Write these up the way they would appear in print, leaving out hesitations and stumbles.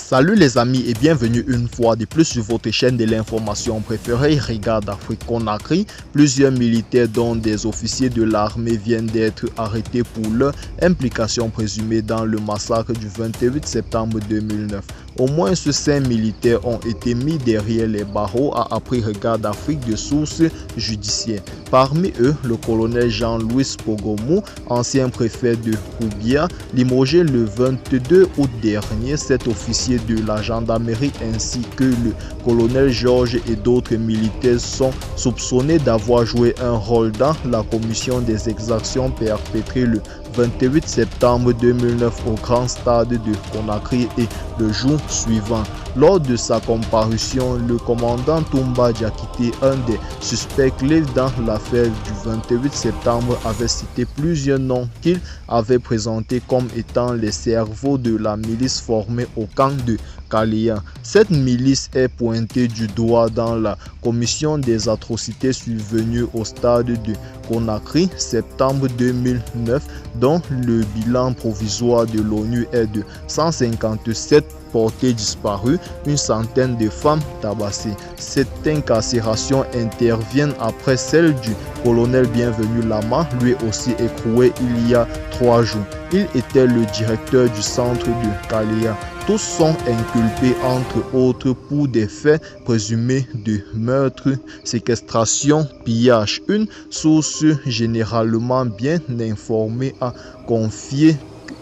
Salut les amis et bienvenue une fois de plus sur votre chaîne de l'information préférée Regarde Afrique Conakry. Plusieurs militaires dont des officiers de l'armée viennent d'être arrêtés pour leur implication présumée dans le massacre du 28 septembre 2009. Au moins 5 militaires ont été mis derrière les barreaux, a appris Regarde Afrique de sources judiciaires. Parmi eux, le colonel Jean-Louis Pogomou, ancien préfet de Kougia, limogé le 22 août dernier. Cet officier de la gendarmerie ainsi que le colonel Georges et d'autres militaires sont soupçonnés d'avoir joué un rôle dans la commission des exactions perpétrées le 28 septembre 2009 au Grand Stade de Conakry et le jour suivant. Lors de sa comparution, le commandant Toumba Diakité, un des suspects clés dans l'affaire du 28 septembre, avait cité plusieurs noms qu'il avait présentés comme étant les cerveaux de la milice formée au camp de Kaléa. Cette milice est pointée du doigt dans la commission des atrocités survenues au stade de Conakry, septembre 2009, dont le bilan provisoire de l'ONU est de 157 portés disparus, une centaine de femmes tabassées. Cette incarcération intervient après celle du colonel Bienvenu Lama, lui aussi écroué il y a 3 jours. Il était le directeur du centre de Kaléa. Tous sont inculpés entre autres pour des faits présumés de meurtre, séquestration, pillage. Une source généralement bien informée a confié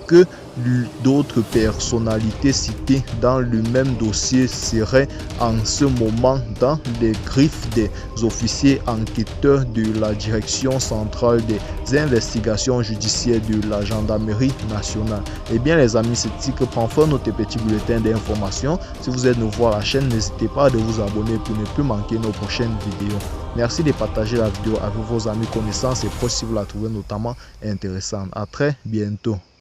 que d'autres personnalités citées dans le même dossier seraient en ce moment dans les griffes des officiers enquêteurs de la Direction centrale des investigations judiciaires de la Gendarmerie nationale. Eh bien les amis, c'est ici que prend fin notre petit bulletin d'information. Si vous êtes nouveau à la chaîne, n'hésitez pas à vous abonner pour ne plus manquer nos prochaines vidéos. Merci de partager la vidéo avec vos amis, connaissances et proches si vous la trouvez notamment intéressante. À très bientôt.